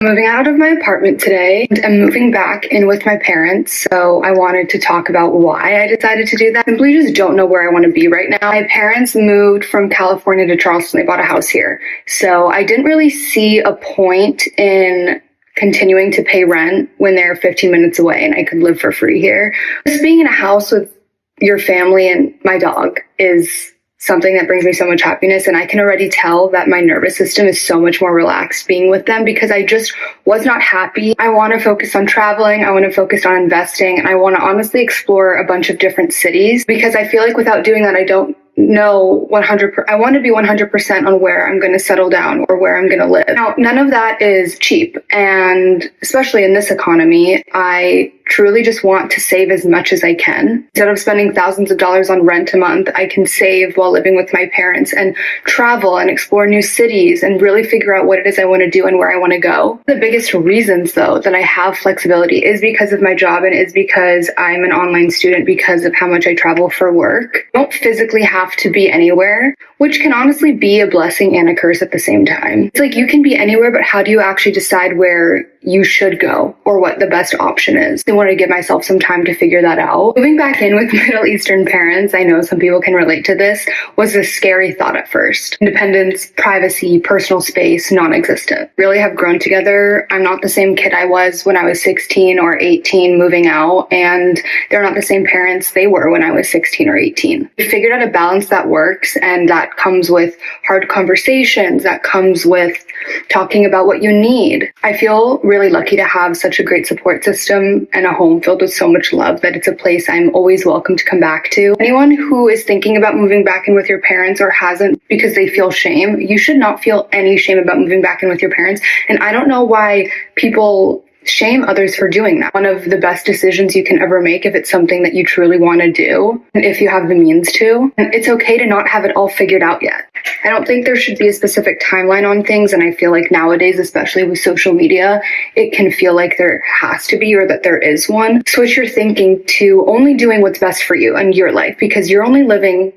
I'm moving out of my apartment today and I'm moving back in with my parents, so I wanted to talk about why I decided to do that. I simply just don't know where I want to be right now. My parents moved from California to Charleston. They bought a house here. So I didn't really see a point in continuing to pay rent when they're 15 minutes away and I could live for free here. Just being in a house with your family and my dog is something that brings me so much happiness, and I can already tell that my nervous system is so much more relaxed being with them because I just was not happy. I want to focus on traveling, I want to focus on investing, and I want to honestly explore a bunch of different cities because I feel like without doing that, I don't know 100%. I want to be 100% on where I'm going to settle down or where I'm going to live. Now, none of that is cheap, and especially in this economy, I truly just want to save as much as I can. Instead of spending thousands of dollars on rent a month, I can save while living with my parents and travel and explore new cities and really figure out what it is I want to do and where I want to go. The biggest reasons, though, that I have flexibility is because of my job and is because I'm an online student because of how much I travel for work. I don't physically have to be anywhere, which can honestly be a blessing and a curse at the same time. It's like you can be anywhere, but how do you actually decide where you should go or what the best option is? I wanted to give myself some time to figure that out. Moving back in with Middle Eastern parents, I know some people can relate to this, was a scary thought at first. Independence, privacy, personal space, non-existent. Really have grown together. I'm not the same kid I was when I was 16 or 18 moving out, and they're not the same parents they were when I was 16 or 18. We figured out a balance that works, and that comes with hard conversations, that comes with talking about what you need. I feel really lucky to have such a great support system and a home filled with so much love that it's a place I'm always welcome to come back to. Anyone who is thinking about moving back in with your parents or hasn't because they feel shame, you should not feel any shame about moving back in with your parents. And I don't know why people shame others for doing that. One of the best decisions you can ever make if it's something that you truly want to do, and if you have the means to. And it's okay to not have it all figured out yet. I don't think there should be a specific timeline on things, and I feel like nowadays, especially with social media, it can feel like there has to be or that there is one. Switch your thinking to only doing what's best for you and your life, because you're only living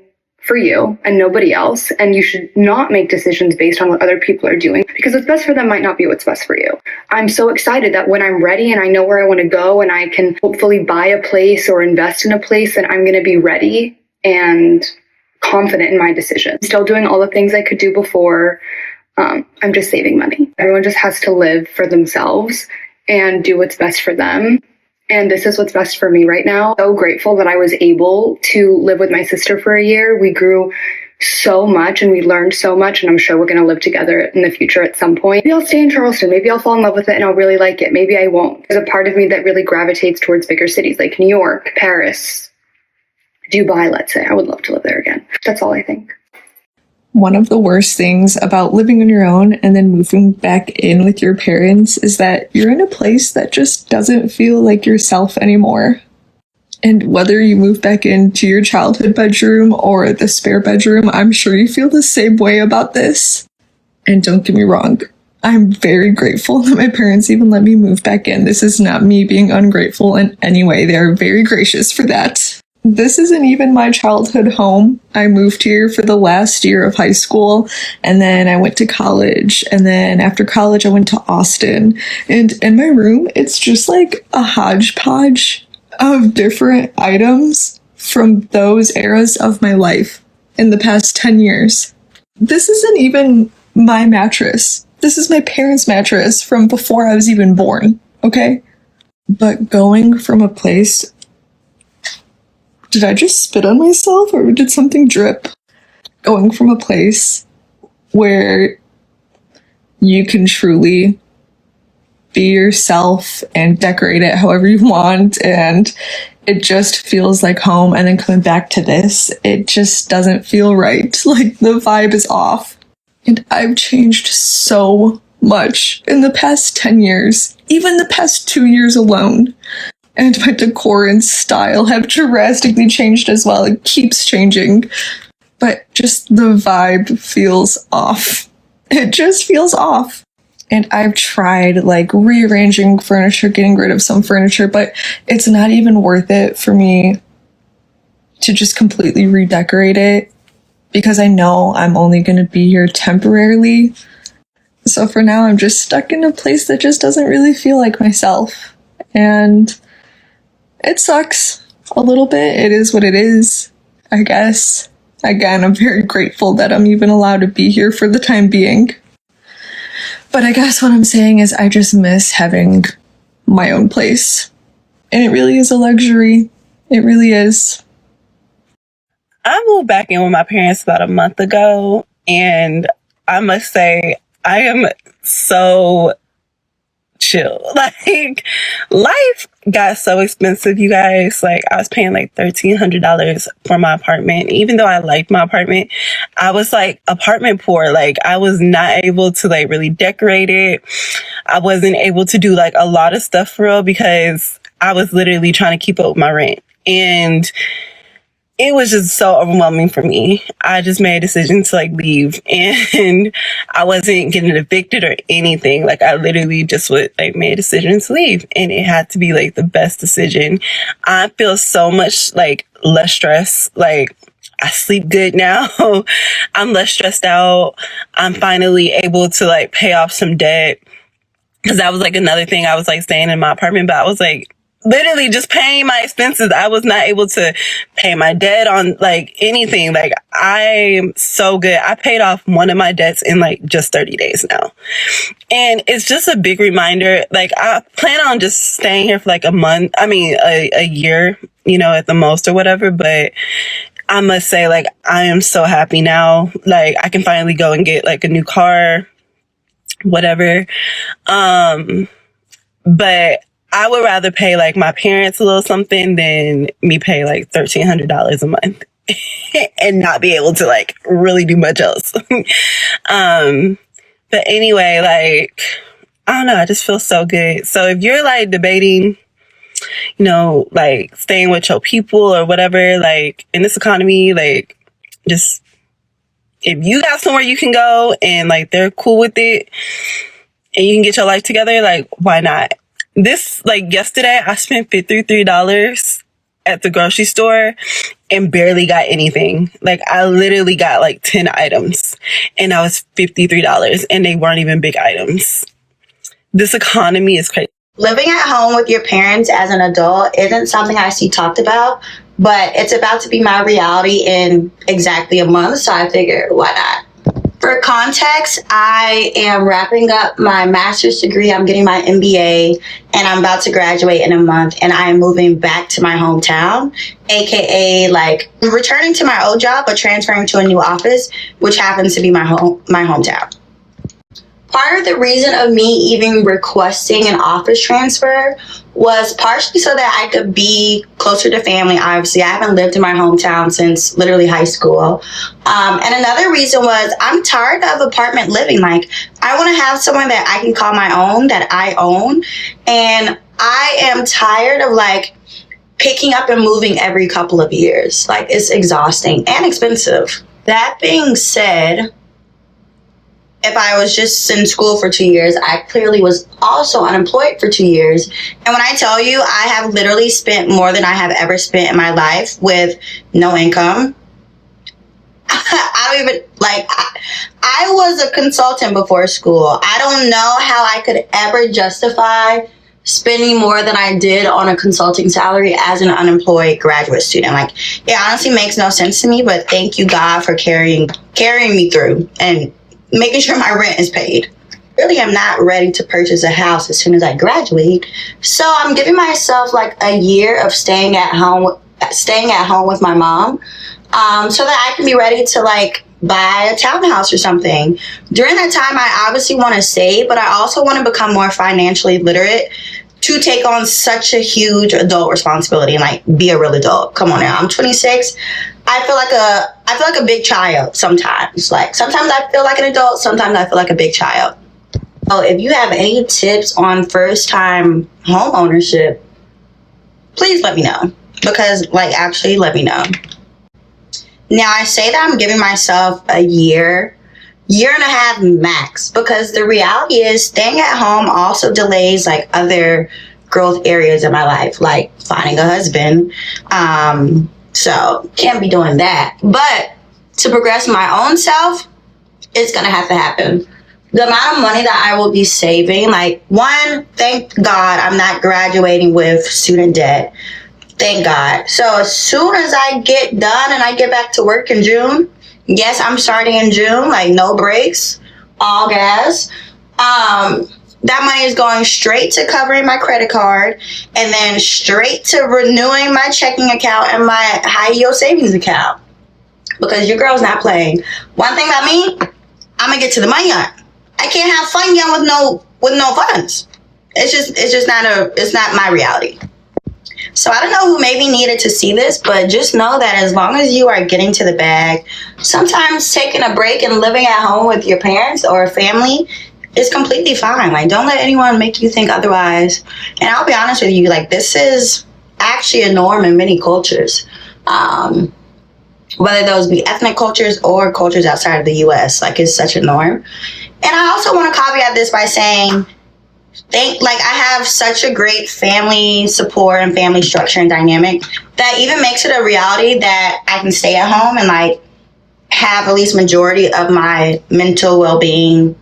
for you and nobody else, and you should not make decisions based on what other people are doing because what's best for them might not be what's best for you. I'm so excited that when I'm ready and I know where I want to go and I can hopefully buy a place or invest in a place, and I'm going to be ready and confident in my decision. Still doing all the things I could do before. I'm just saving money. Everyone just has to live for themselves and do what's best for them. And this is what's best for me right now. So grateful that I was able to live with my sister for a year. We grew so much and we learned so much, and I'm sure we're going to live together in the future at some point. Maybe I'll stay in Charleston. Maybe I'll fall in love with it and I'll really like it. Maybe I won't. There's a part of me that really gravitates towards bigger cities like New York, Paris, Dubai, let's say. I would love to live there again. That's all I think. One of the worst things about living on your own and then moving back in with your parents is that you're in a place that just doesn't feel like yourself anymore. And whether you move back into your childhood bedroom or the spare bedroom, I'm sure you feel the same way about this. And don't get me wrong, I'm very grateful that my parents even let me move back in. This is not me being ungrateful in any way. They are very gracious for that. This isn't even my childhood home. I moved here for the last year of high school, and then I went to college, and then after college I went to Austin. And in my room, it's just like a hodgepodge of different items from those eras of my life in the past 10 years. This isn't even my mattress. This is my parents' mattress from before I was even born, okay? But going from a place... Did I just spit on myself or did something drip? Going from a place where you can truly be yourself and decorate it however you want, and it just feels like home, and then coming back to this, it just doesn't feel right. Like the vibe is off. And I've changed so much in the past 10 years, even the past 2 years alone. And my decor and style have drastically changed as well. It keeps changing. But just the vibe feels off. It just feels off. And I've tried like rearranging furniture, getting rid of some furniture, but it's not even worth it for me to just completely redecorate it because I know I'm only going to be here temporarily. So for now, I'm just stuck in a place that just doesn't really feel like myself. And it sucks a little bit. It is what it is, I guess. Again, I'm very grateful that I'm even allowed to be here for the time being. But I guess what I'm saying is I just miss having my own place. And it really is a luxury. It really is. I moved back in with my parents about a month ago, and I must say, I am so chill. Like, life got so expensive, you guys. Like, I was paying like $1,300 for my apartment. Even though I liked my apartment, I was like apartment poor. Like, I was not able to like really decorate it. I wasn't able to do like a lot of stuff for real because I was literally trying to keep up with my rent. And it was just so overwhelming for me. I just made a decision to like leave, and I wasn't getting evicted or anything. Like, I literally just made a decision to leave, and it had to be like the best decision. I feel so much like less stress. Like, I sleep good now. I'm less stressed out. I'm finally able to like pay off some debt, because that was like another thing. I was like staying in my apartment, but I was like literally just paying my expenses. I was not able to pay my debt on like anything. Like, I'm so good. I paid off one of my debts in like just 30 days now. And it's just a big reminder. Like, I plan on just staying here for like a year, at the most or whatever. But I must say, like, I am so happy now. Like, I can finally go and get like a new car, whatever. But I would rather pay like my parents a little something than me pay like $1,300 a month and not be able to like really do much else. But anyway, like, I don't know, I just feel so good. So if you're like debating, like staying with your people or whatever, like in this economy, like, just if you got somewhere you can go and like they're cool with it and you can get your life together, like, why not? Yesterday, I spent $53 at the grocery store and barely got anything. Like, I literally got like 10 items and that was $53 and they weren't even big items. This economy is crazy. Living at home with your parents as an adult isn't something I see talked about, but it's about to be my reality in exactly a month, so I figured, why not? For context, I am wrapping up my master's degree. I'm getting my MBA, and I'm about to graduate in a month, and I am moving back to my hometown, aka like returning to my old job, but transferring to a new office, which happens to be my hometown. Part of the reason of me even requesting an office transfer was partially so that I could be closer to family. Obviously, I haven't lived in my hometown since literally high school. And another reason was I'm tired of apartment living. Like, I want to have someone that I can call my own, that I own. And I am tired of like picking up and moving every couple of years. Like, it's exhausting and expensive. That being said, if I was just in school for 2 years, I clearly was also unemployed for 2 years. And when I tell you, I have literally spent more than I have ever spent in my life with no income. I was a consultant before school. I don't know how I could ever justify spending more than I did on a consulting salary as an unemployed graduate student. Like, it honestly makes no sense to me, but thank you, God, for carrying me through and making sure my rent is paid. Really, I'm not ready to purchase a house as soon as I graduate. So I'm giving myself like a year of staying at home with my mom, so that I can be ready to like buy a townhouse or something. During that time, I obviously want to save, but I also want to become more financially literate to take on such a huge adult responsibility and like be a real adult. Come on now, I'm 26. I feel like a big child sometimes. Like, sometimes I feel like an adult, sometimes I feel like a big child. So if you have any tips on first time home ownership, please let me know. Because actually let me know. Now, I say that I'm giving myself a year and a half max, because the reality is staying at home also delays like other growth areas in my life, like finding a husband. So can't be doing that. But to progress my own self, it's going to have to happen. the amount of money that I will be saving, like, one, thank God I'm not graduating with student debt. Thank God. So as soon as I get done and I get back to work in June, yes, I'm starting in June, like no breaks, all gas. That money is going straight to covering my credit card and then straight to renewing my checking account and my high yield savings account. Because your girl's not playing. One thing about me, I'm gonna get to the money on. I can't have fun young with no funds. It's not my reality. So I don't know who maybe needed to see this, but just know that as long as you are getting to the bag, sometimes taking a break and living at home with your parents or family is completely fine. Like, don't let anyone make you think otherwise. And I'll be honest with you, like, this is actually a norm in many cultures. Whether those be ethnic cultures or cultures outside of the US, like, it's such a norm. And I also want to caveat this by saying, I have such a great family support and family structure and dynamic that even makes it a reality that I can stay at home and, like, have at least majority of my mental well-being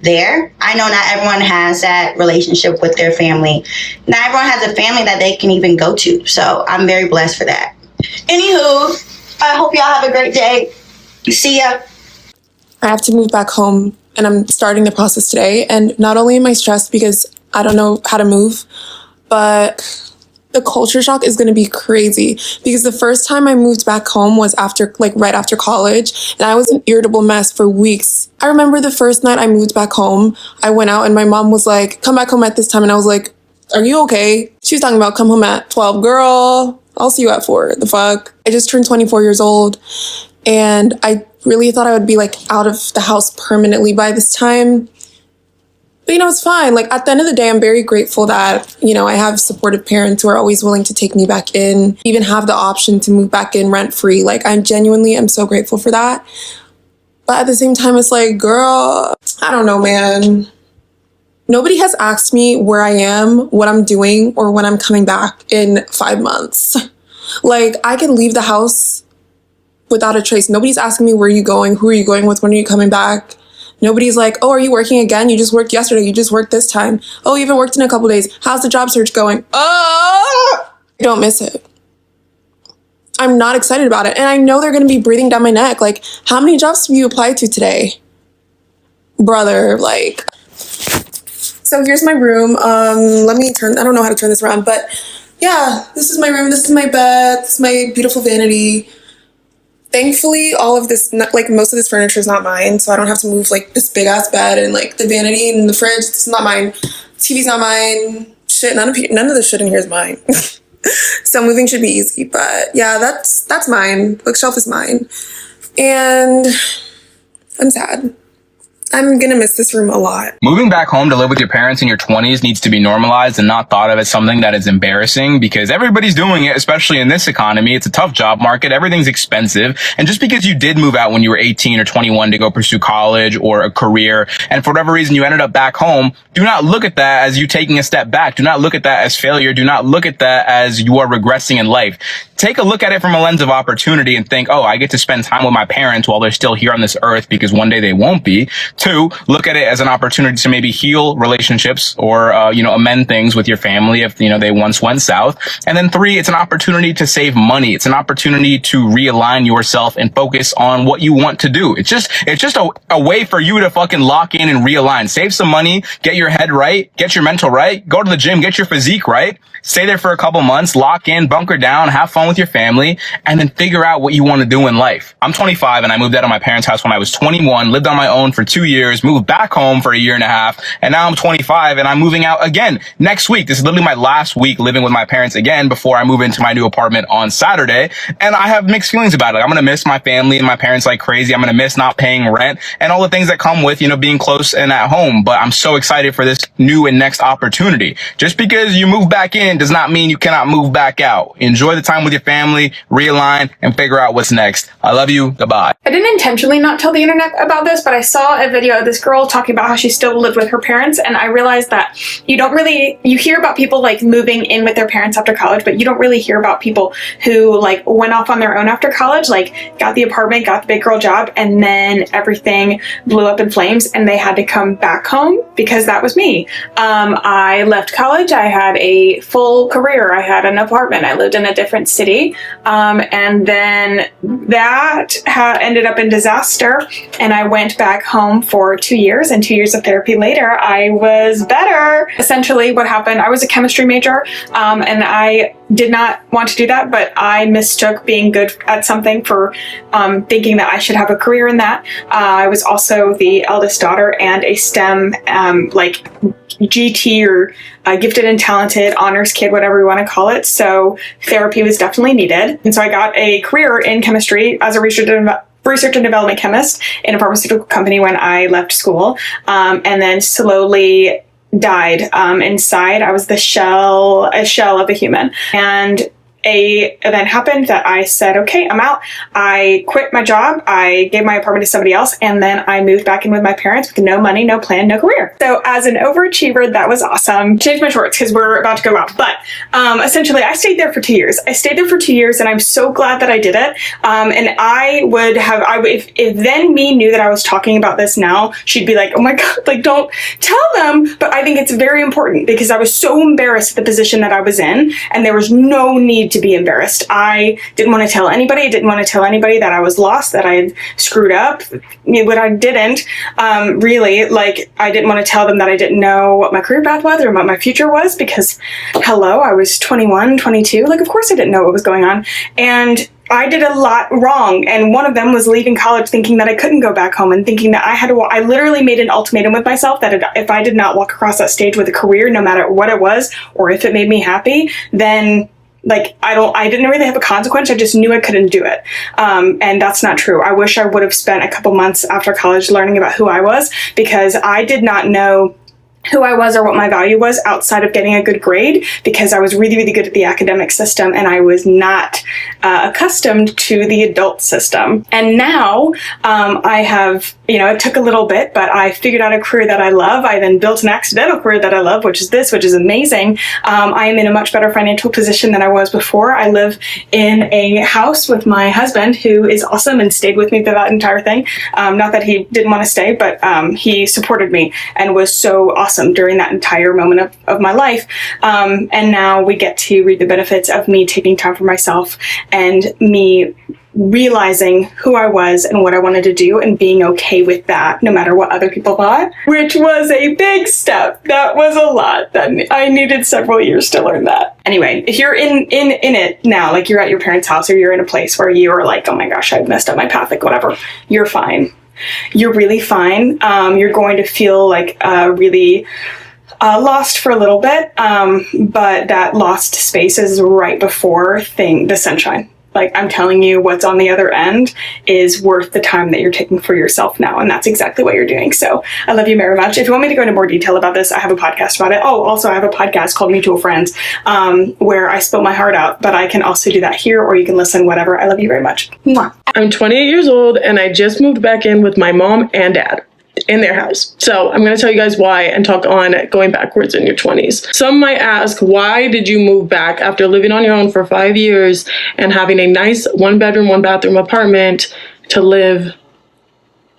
there. I know not everyone has that relationship with their family. Not everyone has a family that they can even go to. So I'm very blessed for that. Anywho, I hope y'all have a great day. See ya. I have to move back home and I'm starting the process today. And not only am I stressed because I don't know how to move, but the culture shock is going to be crazy because the first time I moved back home was right after college, and I was an irritable mess for weeks. I remember the first night I moved back home, I went out and my mom was like, come back home at this time. And I was like, are you okay? She was talking about come home at 12, girl, I'll see you at 4. The fuck? I just turned 24 years old and I really thought I would be like out of the house permanently by this time. But, it's fine. Like, at the end of the day, I'm very grateful that, I have supportive parents who are always willing to take me back in, even have the option to move back in rent free. Like, I'm so grateful for that. But at the same time, it's like, girl, I don't know, man. Nobody has asked me where I am, what I'm doing, or when I'm coming back in 5 months. Like, I can leave the house without a trace. Nobody's asking me where are you going, who are you going with, when are you coming back? Nobody's like, oh, are you working again? You just worked yesterday. You just worked this time. Oh, you haven't worked in a couple days. How's the job search going? Oh, I don't miss it. I'm not excited about it. And I know they're going to be breathing down my neck. Like, how many jobs have you applied to today? Brother, like. So here's my room. I don't know how to turn this around, but yeah, this is my room. This is my bed. This is my beautiful vanity. Thankfully, all of this, like most of this furniture is not mine, so I don't have to move like this big ass bed and like the vanity and the fridge. This is not mine. TV's not mine. Shit, none of the shit in here is mine. So moving should be easy, but yeah, that's mine. Bookshelf is mine, and I'm sad. I'm gonna miss this room a lot. Moving back home to live with your parents in your 20s needs to be normalized and not thought of as something that is embarrassing because everybody's doing it, especially in this economy. It's a tough job market. Everything's expensive. And just because you did move out when you were 18 or 21 to go pursue college or a career, and for whatever reason you ended up back home, do not look at that as you taking a step back. Do not look at that as failure. Do not look at that as you are regressing in life. Take a look at it from a lens of opportunity and think, oh, I get to spend time with my parents while they're still here on this earth because one day they won't be. 2, look at it as an opportunity to maybe heal relationships or, amend things with your family if, they once went south. And then 3, it's an opportunity to save money. It's an opportunity to realign yourself and focus on what you want to do. It's just a way for you to fucking lock in and realign. Save some money, get your head right, get your mental right, go to the gym, get your physique right. Stay there for a couple months, lock in, bunker down, have fun with your family, and then figure out what you want to do in life. I'm 25 and I moved out of my parents' house when I was 21, lived on my own for 2 years, moved back home for a year and a half, and now I'm 25 and I'm moving out again next week. This is literally my last week living with my parents again before I move into my new apartment on Saturday, and I have mixed feelings about it. I'm going to miss my family and my parents like crazy. I'm going to miss not paying rent and all the things that come with, being close and at home, but I'm so excited for this new and next opportunity. Just because you move back in does not mean you cannot move back out. Enjoy the time with your family, realign, and figure out what's next. I love you. Goodbye. I didn't intentionally not tell the internet about this, but I saw a video video of this girl talking about how she still lived with her parents, and I realized that you hear about people like moving in with their parents after college, but you don't really hear about people who like went off on their own after college, like got the apartment, got the big girl job, and then everything blew up in flames and they had to come back home, because that was me. I left college, I had a full career, I had an apartment, I lived in a different city, and then that ended up in disaster, and I went back home for 2 years, and 2 years of therapy later, I was better. Essentially what happened, I was a chemistry major, and I did not want to do that, but I mistook being good at something for thinking that I should have a career in that. I was also the eldest daughter and a STEM like GT or gifted and talented honors kid, whatever you want to call it. So therapy was definitely needed. And so I got a career in chemistry as a research and development chemist in a pharmaceutical company when I left school, and then slowly died inside. I was a shell of a human. And a event happened that I said, okay, I'm out. I quit my job. I gave my apartment to somebody else. And then I moved back in with my parents with no money, no plan, no career. So as an overachiever, that was awesome. Changed my shorts because we're about to go out. But essentially, I stayed there for 2 years. And I'm so glad that I did it. And I would have, if then me knew that I was talking about this now, she'd be like, oh my God, like, don't tell them. But I think it's very important because I was so embarrassed at the position that I was in, and there was no need to be embarrassed. I didn't want to tell anybody. I didn't want to tell anybody that I was lost, that I had screwed up. But I didn't really. Like, I didn't want to tell them that I didn't know what my career path was or what my future was, because hello, I was 21, 22. Like, of course I didn't know what was going on. And I did a lot wrong, and one of them was leaving college thinking that I couldn't go back home and thinking that I had to I literally made an ultimatum with myself that if I did not walk across that stage with a career, no matter what it was, or if it made me happy, then like, I didn't really have a consequence. I just knew I couldn't do it. And that's not true. I wish I would have spent a couple months after college learning about who I was, because I did not know who I was or what my value was outside of getting a good grade, because I was really, really good at the academic system and I was not accustomed to the adult system. And now I have, it took a little bit, but I figured out a career that I love. I then built an accidental career that I love, which is amazing. I am in a much better financial position than I was before. I live in a house with my husband, who is awesome and stayed with me through that entire thing. Not that he didn't want to stay, but he supported me and was so awesome during that entire moment of my life. And now we get to reap the benefits of me taking time for myself and me realizing who I was and what I wanted to do and being okay with that, no matter what other people thought, which was a big step. That was a lot. That I needed several years to learn that. Anyway, if you're in it now, like you're at your parents' house or you're in a place where you are like, oh my gosh, I've messed up my path, like whatever, you're fine. You're really fine. You're going to feel like really lost for a little bit, but that lost space is right before the sunshine. Like, I'm telling you, what's on the other end is worth the time that you're taking for yourself now, and that's exactly what you're doing. So I love you very much. If you want me to go into more detail about this, I have a podcast about it. Oh, also, I have a podcast called Mutual Friends, where I spill my heart out, but I can also do that here, or you can listen, whatever. I love you very much. Mwah. I'm 28 years old, and I just moved back in with my mom and dad in their house. So I'm going to tell you guys why and talk on going backwards in your 20s. Some might ask, why did you move back after living on your own for 5 years and having a nice 1-bedroom, 1-bathroom apartment to live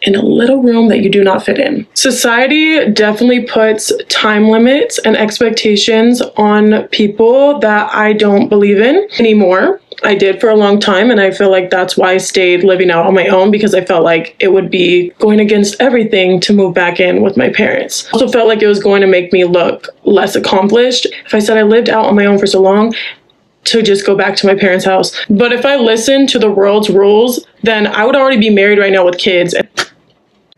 in a little room that you do not fit in? Society definitely puts time limits and expectations on people that I don't believe in anymore. I did for a long time, and I feel like that's why I stayed living out on my own, because I felt like it would be going against everything to move back in with my parents. I also felt like it was going to make me look less accomplished if I said I lived out on my own for so long to just go back to my parents' house. But if I listened to the world's rules, then I would already be married right now with kids.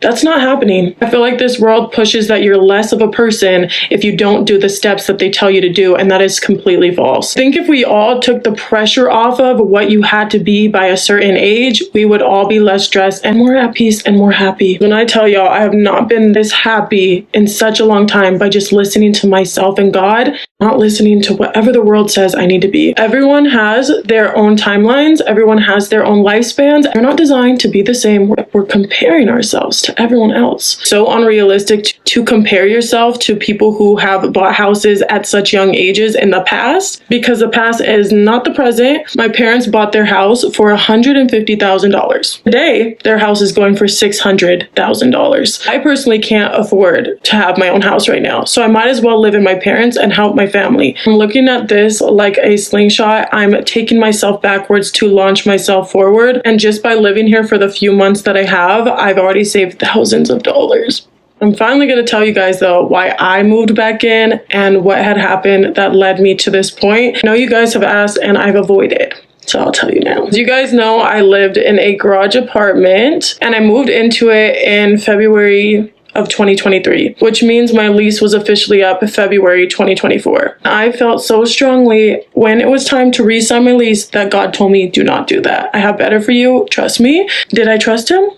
That's not happening. I feel like this world pushes that you're less of a person if you don't do the steps that they tell you to do, and that is completely false. I think if we all took the pressure off of what you had to be by a certain age, we would all be less stressed and more at peace and more happy. When I tell y'all, I have not been this happy in such a long time by just listening to myself and God. not listening to whatever the world says I need to be. Everyone has their own timelines. Everyone has their own lifespans. They're not designed to be the same. We're comparing ourselves to everyone else. So unrealistic to compare yourself to people who have bought houses at such young ages in the past, because the past is not the present. My parents bought their house for $150,000. Today, their house is going for $600,000. I personally can't afford to have my own house right now, so I might as well live in my parents and help my family. I'm looking at this like a slingshot. I'm taking myself backwards to launch myself forward, and just by living here for the few months that I have, I've already saved thousands of dollars. I'm finally going to tell you guys though why I moved back in and what had happened that led me to this point. I know you guys have asked and I've avoided, so I'll tell you now. As you guys know, I lived in a garage apartment and I moved into it in February of 2023, which means my lease was officially up in February 2024. I felt so strongly when it was time to re-sign my lease that God told me, do not do that. I have better for you. Trust me. Did I trust him?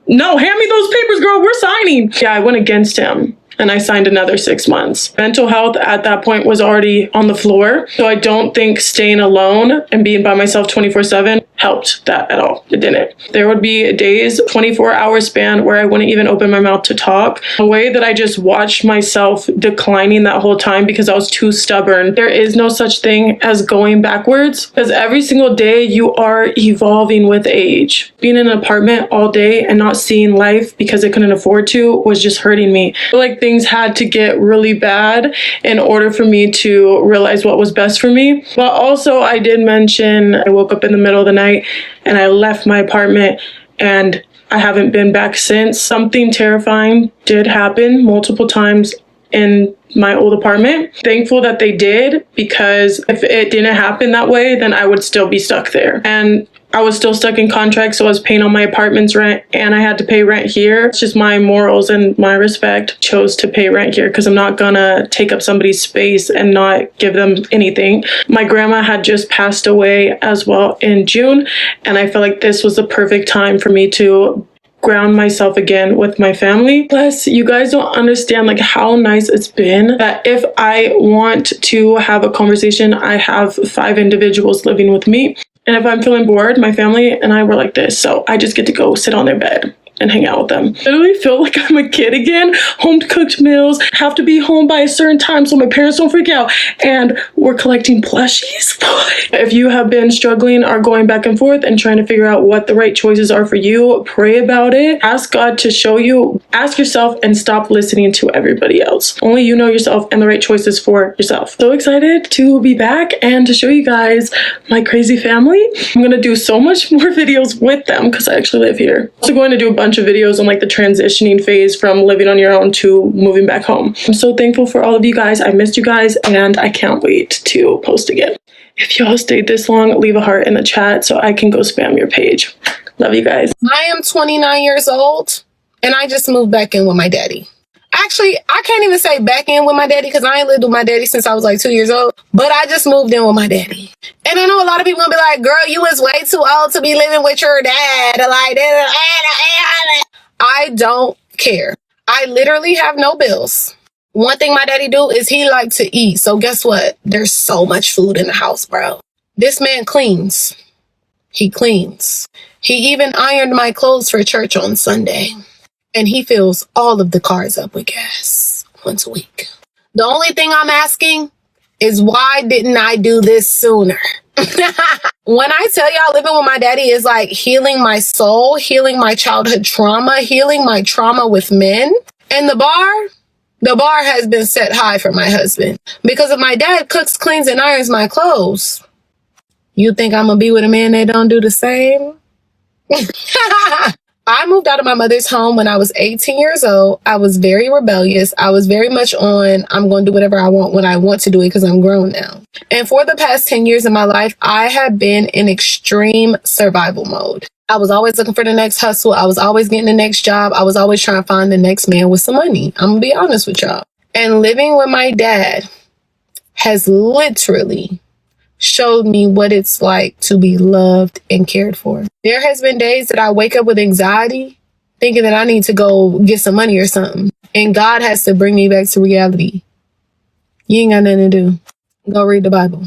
No, hand me those papers, girl. We're signing. Yeah, I went against him and I signed another 6 months. Mental health at that point was already on the floor. So I don't think staying alone and being by myself 24/7 helped that at all. It didn't. There would be days, 24-hour span where I wouldn't even open my mouth to talk. A way that I just watched myself declining that whole time because I was too stubborn. There is no such thing as going backwards, because every single day you are evolving with age. Being in an apartment all day and not seeing life because I couldn't afford to was just hurting me. I feel like things had to get really bad in order for me to realize what was best for me. But also I did mention I woke up in the middle of the night and I left my apartment and I haven't been back since. Something terrifying did happen multiple times in my old apartment. Thankful that they did, because if it didn't happen that way, then I would still be stuck there. And I was still stuck in contracts, so I was paying on my apartment's rent and I had to pay rent here. It's just my morals and my respect chose to pay rent here because I'm not gonna take up somebody's space and not give them anything. My grandma had just passed away as well in June, and I felt like this was the perfect time for me to ground myself again with my family. Plus, you guys don't understand like how nice it's been that if I want to have a conversation, I have 5 individuals living with me. And if I'm feeling bored, my family and I were like this. So I just get to go sit on their bed and hang out with them. I literally feel like I'm a kid again. Home cooked meals, have to be home by a certain time so my parents don't freak out. And we're collecting plushies. If you have been struggling or going back and forth and trying to figure out what the right choices are for you, pray about it. Ask God to show you. Ask yourself and stop listening to everybody else. Only you know yourself and the right choices for yourself. So excited to be back and to show you guys my crazy family. I'm gonna do so much more videos with them because I actually live here. I'm also going to do a bunch of videos on like the transitioning phase from living on your own to moving back home. I'm so thankful for all of you guys. I missed you guys and I can't wait to post again. If y'all stayed this long, leave a heart in the chat so I can go spam your page. Love you guys. I am 29 years old and I just moved back in with my daddy. Actually, I can't even say back in with my daddy because I ain't lived with my daddy since I was like 2 years old, but I just moved in with my daddy. And I know a lot of people gonna be like, girl, you was way too old to be living with your dad. Like, I don't care. I literally have no bills. One thing my daddy do is he like to eat. So guess what? There's so much food in the house, bro. This man cleans. He cleans. He even ironed my clothes for church on Sunday. And he fills all of the cars up with gas once a week. The only thing I'm asking is why didn't I do this sooner? When I tell y'all living with my daddy is like healing my soul, healing my childhood trauma, healing my trauma with men. And the bar has been set high for my husband. Because if my dad cooks, cleans, and irons my clothes, you think I'm gonna be with a man that don't do the same? I moved out of my mother's home when I was 18 years old. I was very rebellious. I was very much on, I'm going to do whatever I want when I want to do it because I'm grown now. And for the past 10 years of my life, I have been in extreme survival mode. I was always looking for the next hustle. I was always getting the next job. I was always trying to find the next man with some money. I'm going to be honest with y'all. And living with my dad has literally showed me what it's like to be loved and cared for. There has been days that I wake up with anxiety, thinking that I need to go get some money or something. And God has to bring me back to reality. You ain't got nothing to do. Go read the Bible.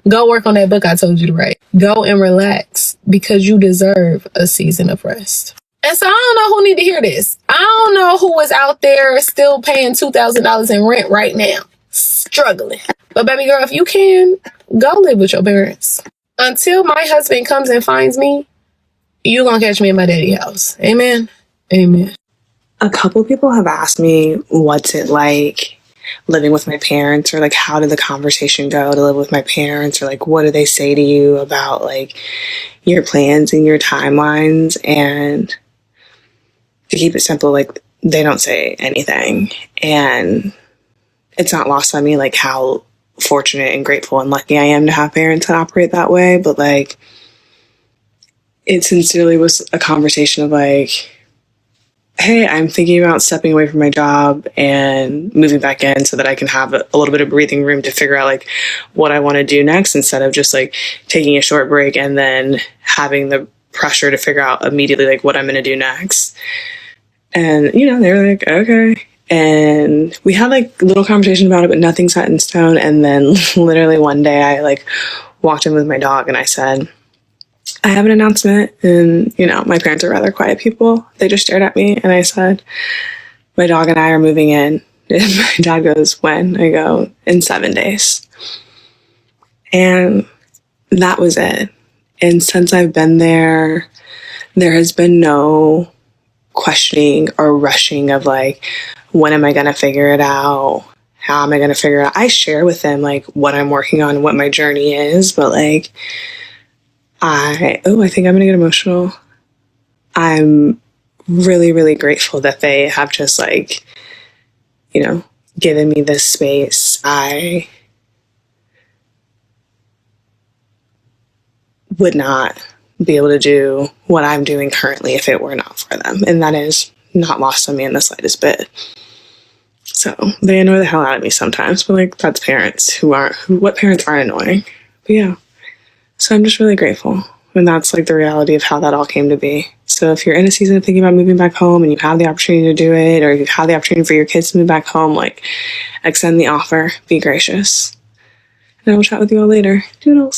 Go work on that book I told you to write. Go and relax because you deserve a season of rest. And so I don't know who need to hear this. I don't know who is out there still paying $2,000 in rent right now, struggling. But baby girl, if you can, go live with your parents. Until my husband comes and finds me, you gonna catch me in my daddy's house. Amen. Amen. A couple people have asked me what's it like living with my parents, or like how did the conversation go to live with my parents, or like what do they say to you about like your plans and your timelines. And to keep it simple, like they don't say anything. And it's not lost on me like how fortunate and grateful and lucky I am to have parents that operate that way. But like it sincerely was a conversation of like, hey, I'm thinking about stepping away from my job and moving back in so that I can have a little bit of breathing room to figure out like what I want to do next, instead of just like taking a short break and then having the pressure to figure out immediately like what I'm going to do next. And, you know, they were like, okay. And we had like a little conversation about it, but nothing set in stone. And then literally one day I like walked in with my dog and I said, I have an announcement. And, you know, my parents are rather quiet people. They just stared at me and I said, my dog and I are moving in. And my dad goes, when? I go, in 7 days. And that was it. And since I've been there, there has been no questioning or rushing of like, when am I going to figure it out? How am I going to figure it out? I share with them like what I'm working on, what my journey is, but like, I think I'm going to get emotional. I'm really, really grateful that they have just like, you know, given me this space. I would not be able to do what I'm doing currently if it were not for them. And that is not lost on me in the slightest bit. So they annoy the hell out of me sometimes, but like that's parents what parents aren't annoying. But yeah. So I'm just really grateful. And that's like the reality of how that all came to be. So if you're in a season of thinking about moving back home and you have the opportunity to do it, or you have the opportunity for your kids to move back home, like extend the offer, be gracious. And I will chat with you all later. Doodles.